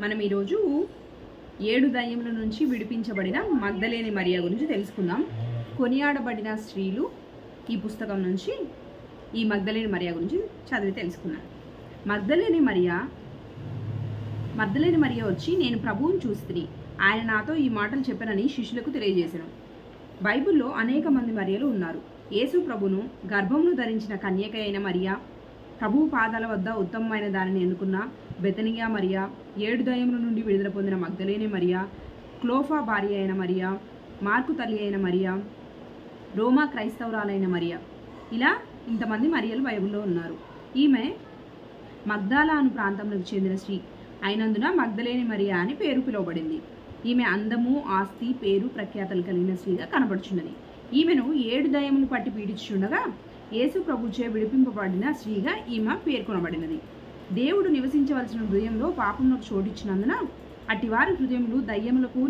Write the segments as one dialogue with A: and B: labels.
A: మనం ఈరోజు 7 దయ్యముల నుంచి విడిపించబడిన మగ్దలేని మరియా గురించి తెలుసుకుందాం. కొనియాడబడిన స్త్రీలు ఈ పుస్తకం నుంచి ఈ మగ్దలేని మరియా గురించి చదివి తెలుసుకున్నాం. మగ్దలేని మరియా వచ్చి, నేను ప్రభువుని చూస్తిని, ఆయన నాతో ఈ మాటలు చెప్పనని శిష్యులకు తెలియజేశాను. బైబిల్లో అనేక మంది మరియలు ఉన్నారు. యేసు ప్రభును గర్భమును ధరించిన కన్యక అయిన మరియా, ప్రభువు పాదాల వద్ద ఉత్తమమైన దానిని ఎన్నుకున్న బెతనియా మరియా, 7 దయ్యముల నుండి విడుదల పొందిన మగ్దలేని మరియా, క్లోఫా భార్య అయిన మరియా, మార్కు తల్లి అయిన మరియా, రోమా క్రైస్తవురాలైన మరియా, ఇలా ఇంతమంది మరియలు బైబిల్లో ఉన్నారు. ఈమె మగ్దాలా అను ప్రాంతంలోకి చెందిన స్త్రీ అయినందున మగ్దలేని మరియా అని పేరు పిలువబడింది. ఈమె అందము, ఆస్తి, పేరు, ప్రఖ్యాతలు కలిగిన స్త్రీగా కనబడుచున్నది. ఈమెను 7 దయ్యములు పట్టి పీడించుండగా యేసు ప్రభుచే విడిపింపబడిన స్త్రీగా ఈమె పేర్కొనబడినది. దేవుడు నివసించవలసిన హృదయంలో పాపములకు చోటిచ్చినందున అట్టివారి హృదయములు దయ్యములకు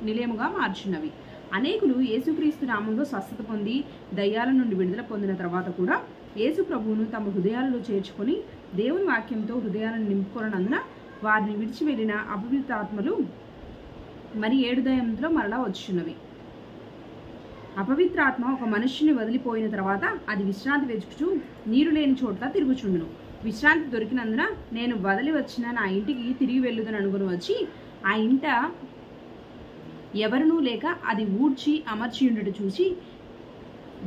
A: నిలయముగా మార్చున్నవి. అనేకులు యేసుక్రీస్తు నామంలో స్వస్థత పొంది దయ్యాల నుండి విడుదల పొందిన తర్వాత కూడా యేసు ప్రభువును తమ హృదయాలలో చేర్చుకొని దేవుని వాక్యంతో హృదయాలను నింపుకొనందున వారిని విడిచి వెళ్ళిన అపవిత్రాత్మలు మరి 7 దయ్యములతో మరలా వచ్చున్నవి. అపవిత్రాత్మ ఒక మనుష్యుని వదిలిపోయిన తర్వాత అది విశ్రాంతి వెతుకుచూ నీరు లేని చోట్ల తిరుగుచుండును. విశ్రాంతి దొరికినందున నేను వదిలి వచ్చిన నా ఇంటికి తిరిగి వెళ్ళుదని అనుకుని వచ్చి ఆ ఇంట ఎవరునూ లేక అది ఊడ్చి అమర్చి ఉండటం చూసి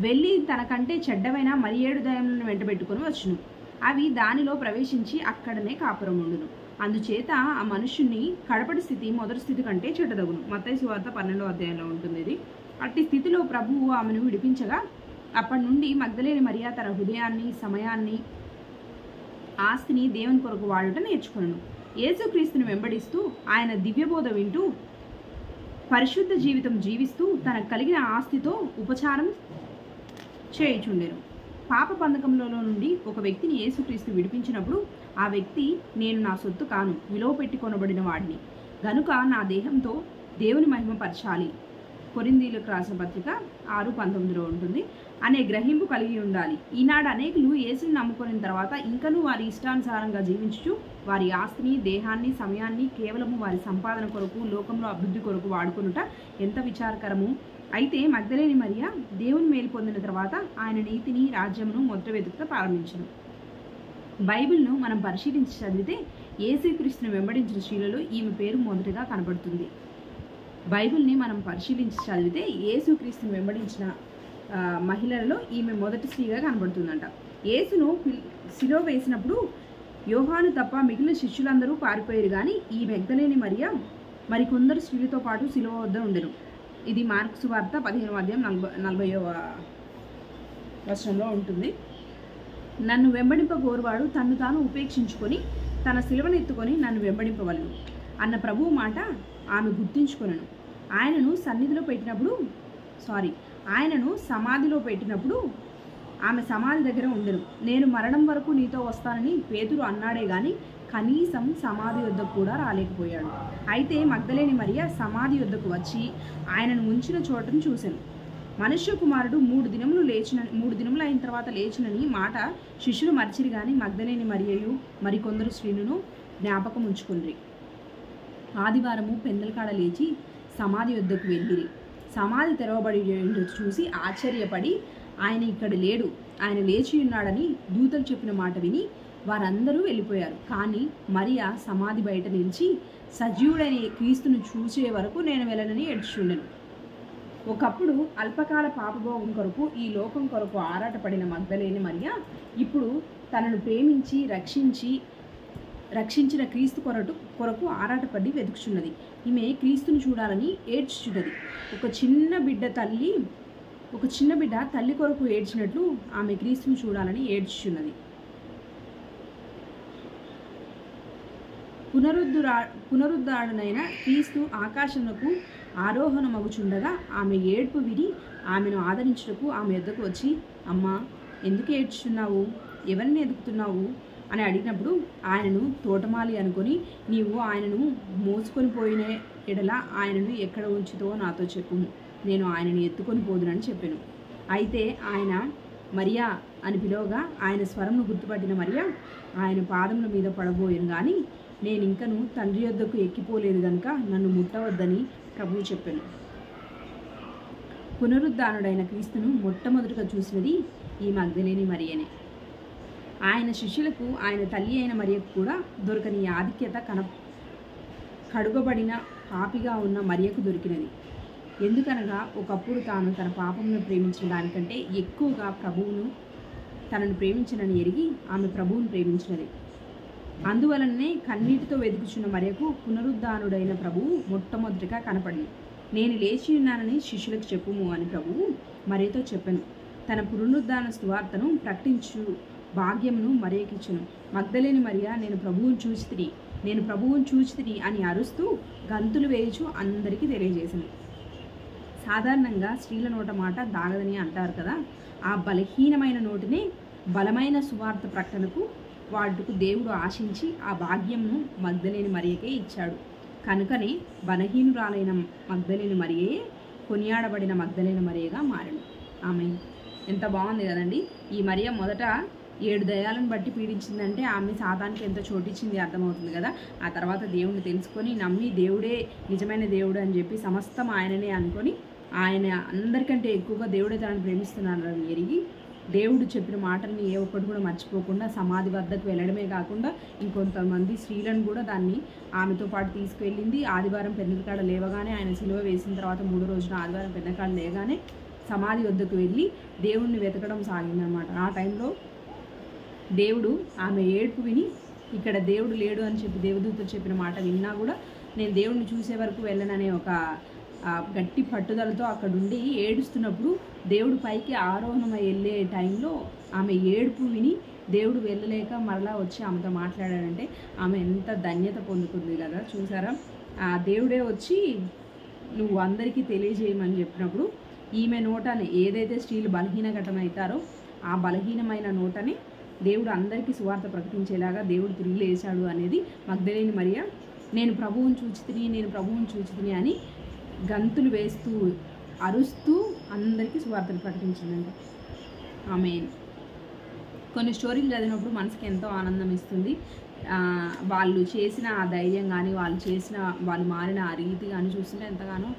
A: వెళ్ళి తనకంటే చెడ్డమైన మరి 7 దయ్యములను వెంటబెట్టుకుని వచ్చును. అవి దానిలో ప్రవేశించి అక్కడనే కాపురం ఉండును. అందుచేత ఆ మనుష్యుని కడపటి స్థితి మొదటి స్థితి కంటే చెడ్డదగును. మత్తయి సువార్త 12వ అధ్యాయంలో ఉంటుంది ఇది. అట్టి స్థితిలో ప్రభువు ఆమెను విడిపించగా అప్పటి నుండి మగ్దలేని మరియా తన హృదయాన్ని, సమయాన్ని, ఆస్తిని దేవుని కొరకు వాడుట నేర్చుకున్నాను. యేసుక్రీస్తుని వెంబడిస్తూ ఆయన దివ్యబోధ వింటూ పరిశుద్ధ జీవితం జీవిస్తూ తనకు కలిగిన ఆస్తితో ఉపచారం చేయుచుండెను. పాప బంధకంలో నుండి ఒక వ్యక్తిని యేసుక్రీస్తు విడిపించినప్పుడు ఆ వ్యక్తి, నేను నా సొత్తు కాను, విలువ పెట్టి కొనబడిన వాడిని గనుక నా దేహంతో దేవుని మహిమపరచాలి, కొరింథీయులకు రాసిన పత్రిక 6:19 ఉంటుంది, అనే గ్రహింపు కలిగి ఉండాలి. ఈనాడు అనేకులు యేసుని నమ్ముకున్న తర్వాత ఇంకనూ వారి ఇష్టానుసారంగా జీవించుచు వారి ఆస్తిని, దేహాన్ని, సమయాన్ని కేవలము వారి సంపాదన కొరకు, లోకంలో అభివృద్ధి కొరకు వాడుకొనుట ఎంత విచారకరము. అయితే మగ్దలేని మరియా దేవుని మేలు పొందిన తర్వాత ఆయన నీతిని, రాజ్యమును మొదట వెతుకుట ప్రారంభించను. బైబిల్ను మనం పరిశీలించి చదివితే యేసుక్రీస్తుని వెంబడించిన స్త్రీలలో ఈమె పేరు మొదటగా కనబడుతుంది. బైబిల్ని మనం పరిశీలించి చదివితే యేసుక్రీస్తుని వెంబడించిన మహిళలలో ఈమె మొదటి స్త్రీగా కనబడుతుందంట. యేసును శిలువ వేసినప్పుడు యోహాను తప్ప మిగిలిన శిష్యులందరూ పారిపోయారు, కానీ ఈ మగ్దలేని మరియా మరికొందరు స్త్రీలతో పాటు శిలువ వద్ద ఉండెను. ఇది మార్కు సువార్త 15వ అధ్యాయం 40వ వచనంలో ఉంటుంది. నన్ను వెంబడింపగోరువాడు తన్ను తాను ఉపేక్షించుకొని తన శిలువను ఎత్తుకొని నన్ను వెంబడింపవలను అన్న ప్రభువు మాట ఆమె గుర్తించుకొనెను. ఆయనను సమాధిలో పెట్టినప్పుడు ఆమె సమాధి దగ్గర ఉండెను. నేను మరణం వరకు నీతో వస్తానని పేతురు అన్నాడే గాని కనీసం సమాధి వద్దకు కూడా రాలేకపోయాడు. అయితే మగ్దలేని మరియా సమాధి వద్దకు వచ్చి ఆయనను ఉంచిన చోటను చూశాను. మనుష్య కుమారుడు 3 దినములు అయిన తర్వాత లేచినని మాట శిష్యులు మర్చిరి గాని మగ్దలేని మరియయు మరికొందరు స్త్రీలను జ్ఞాపకం ఉంచుకుండ్రి. ఆదివారము పెందలకాడ లేచి సమాధి వద్దకు వెళ్ళిరి. సమాధి తెరవబడి చూసి ఆశ్చర్యపడి, ఆయన ఇక్కడ లేడు, ఆయన లేచి ఉన్నాడని దూతలు చెప్పిన మాట విని వారందరూ వెళ్ళిపోయారు. కానీ మరియా సమాధి బయట నిలిచి సజీవుడైన క్రీస్తును చూసే వరకు నేను వెళ్ళనని ఏడ్చుండెను. ఒకప్పుడు అల్పకాల పాపభోగం కొరకు ఈ లోకం కొరకు ఆరాటపడిన మగ్దలేని మరియా ఇప్పుడు తనను ప్రేమించి రక్షించిన క్రీస్తు కొరకు ఆరాటపడి వెతుకుచున్నది. ఈమె క్రీస్తుని చూడాలని ఏడ్చుచున్నది. ఒక చిన్న బిడ్డ తల్లి కొరకు ఏడ్చినట్లు ఆమె క్రీస్తుని చూడాలని ఏడ్చుచున్నది. పునరుద్ధరణైన క్రీస్తు ఆకాశమునకు ఆరోహణమగుచుండగా ఆమె ఏడ్పు విని ఆమెను ఆదరించుటకు ఆమె ఎద్దకు వచ్చి, అమ్మా, ఎందుకు ఏడ్చుచున్నావు? ఎవరిని ఎదుగుతున్నావు అని అడిగినప్పుడు ఆయనను తోటమాలి అనుకొని, నీవు ఆయనను మోసుకొని పోయిన ఎడల ఆయనను ఎక్కడ ఉంచుతో నాతో చెప్పుము, నేను ఆయనను ఎత్తుకొని పోదునని చెప్పాను. అయితే ఆయన మరియా అని పిలవగా ఆయన స్వరంను గుర్తుపట్టిన మరియా ఆయన పాదముల మీద పడబోయాను, కానీ నేను ఇంకను తండ్రి యొద్దకు ఎక్కిపోలేదు గనుక నన్ను ముట్టవద్దని ప్రభువు చెప్పాను. పునరుద్ధానుడైన క్రీస్తును మొట్టమొదటిగా చూసినది ఈ మగ్దలేని మరియనే. ఆయన శిష్యులకు ఆయన తల్లి అయిన మరియకు కూడా దొరకని ఆధిక్యత కడుగబడిన పాపిగా ఉన్న మరియకు దొరికినది. ఎందుకనగా ఒకప్పుడు తాను తన పాపమును ప్రేమించిన దానికంటే ఎక్కువగా ప్రభువును తనను ప్రేమించనని ఎరిగి ఆమె ప్రభువును ప్రేమించినది. అందువలనే కన్నీటితో వెతుకుచున్న మరియకు పునరుద్ధానుడైన ప్రభువు మొట్టమొదటిగా కనపడింది. నేను లేచి ఉన్నానని శిష్యులకు చెప్పుము అని ప్రభువు మరియతో చెప్పాను. తన పునరుద్ధాన సువార్తను ప్రకటించు భాగ్యమును మరియకిచ్చును. మగ్దలేని మరియ నేను ప్రభువును చూచితిని అని అరుస్తూ గంతులు వేయుచు అందరికీ తెలియజేసింది. సాధారణంగా స్త్రీల నోట మాట దాగదని అంటారు కదా. ఆ బలహీనమైన నోటినే బలమైన సువార్త ప్రకటనకు వాడుకు దేవుడు ఆశించి ఆ భాగ్యంను మగ్దలేని మరియకే ఇచ్చాడు. కనుకనే బలహీనురాలైన మగ్దలేని మరియే కొనియాడబడిన మగ్దలేని మరియగా మారింది. ఆమె ఎంత బాగుంది కదండి. ఈ మరియ మొదట 7 దయ్యాలను బట్టి పీడించిందంటే ఆమె సాతానికి ఎంత చోటిచ్చింది అర్థమవుతుంది కదా. ఆ తర్వాత దేవుడిని తెలుసుకొని నమ్మి దేవుడే నిజమైన దేవుడు అని చెప్పి సమస్తం ఆయననే అనుకొని ఆయన అందరికంటే ఎక్కువగా దేవుడే తనను ప్రేమిస్తున్నారని ఎరిగి దేవుడు చెప్పిన మాటల్ని ఏ ఒక్కటి కూడా మర్చిపోకుండా సమాధి వద్దకు వెళ్ళడమే కాకుండా ఇంకొంతమంది స్త్రీలను కూడా దాన్ని ఆమెతో పాటు తీసుకువెళ్ళింది. ఆదివారం పెద్దకాడ లేవగానే ఆయన సిలువ వేసిన తర్వాత 3వ రోజున ఆదివారం పెద్దకాడ లేవగానే సమాధి వద్దకు వెళ్ళి దేవుణ్ణి వెతకడం సాగిందనమాట. ఆ టైంలో దేవుడు ఆమె ఏడుపు విని ఇక్కడ దేవుడు లేడు అని చెప్పి దేవదూతలు చెప్పిన మాట విన్నా కూడా నేను దేవుడిని చూసే వరకు వెళ్ళననే ఒక గట్టి పట్టుదలతో అక్కడుండి ఏడుస్తున్నప్పుడు దేవుడు పైకి ఆరోహణమై వెళ్ళే టైంలో ఆమె ఏడుపు విని దేవుడు వెళ్ళలేక మరలా వచ్చి ఆమెతో మాట్లాడాడంటే ఆమె ఎంత ధన్యత పొందుతుంది కదా. చూసారా, ఆ దేవుడే వచ్చి నువ్వు అందరికీ తెలియజేయమని చెప్పినప్పుడు ఈమె నోటని ఏదైతే స్త్రీలు బలహీన ఘటన అవుతారో ఆ బలహీనమైన నోటని దేవుడు అందరికీ సువార్త ప్రకటించేలాగా దేవుడు తిరిగి లేచాడు అనేది మగ్దలేని మరియ నేను ప్రభువుని చూచితిని అని గంతులు వేస్తూ అరుస్తూ అందరికీ సువార్తను ప్రకటించిందంట. ఆమేన్. కొన్ని స్టోరీలు చదివినప్పుడు మనసుకి ఎంతో ఆనందం ఇస్తుంది. వాళ్ళు చేసిన ఆ ధైర్యం కానీ వాళ్ళు మారిన ఆ రీతి కానీ చూస్తుంటే ఎంతగానో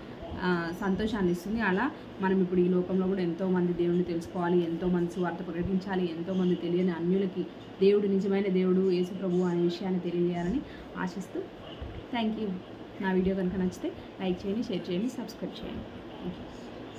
A: సంతోషాన్ని ఇస్తుంది. అలా మనం ఇప్పుడు ఈ లోకంలో కూడా ఎంతోమంది దేవుడిని తెలుసుకోవాలి, ఎంతోమంది సువార్త ప్రకటించాలి, ఎంతోమంది తెలియని అన్యులకి దేవుడు నిజమైన దేవుడు యేసు ప్రభువు అనే విషయాన్ని తెలియజేయాలని ఆశిస్తూ థ్యాంక్ యూ. నా వీడియో కనుక నచ్చితే లైక్ చేయండి, షేర్ చేయండి, సబ్స్క్రైబ్ చేయండి. Thank you.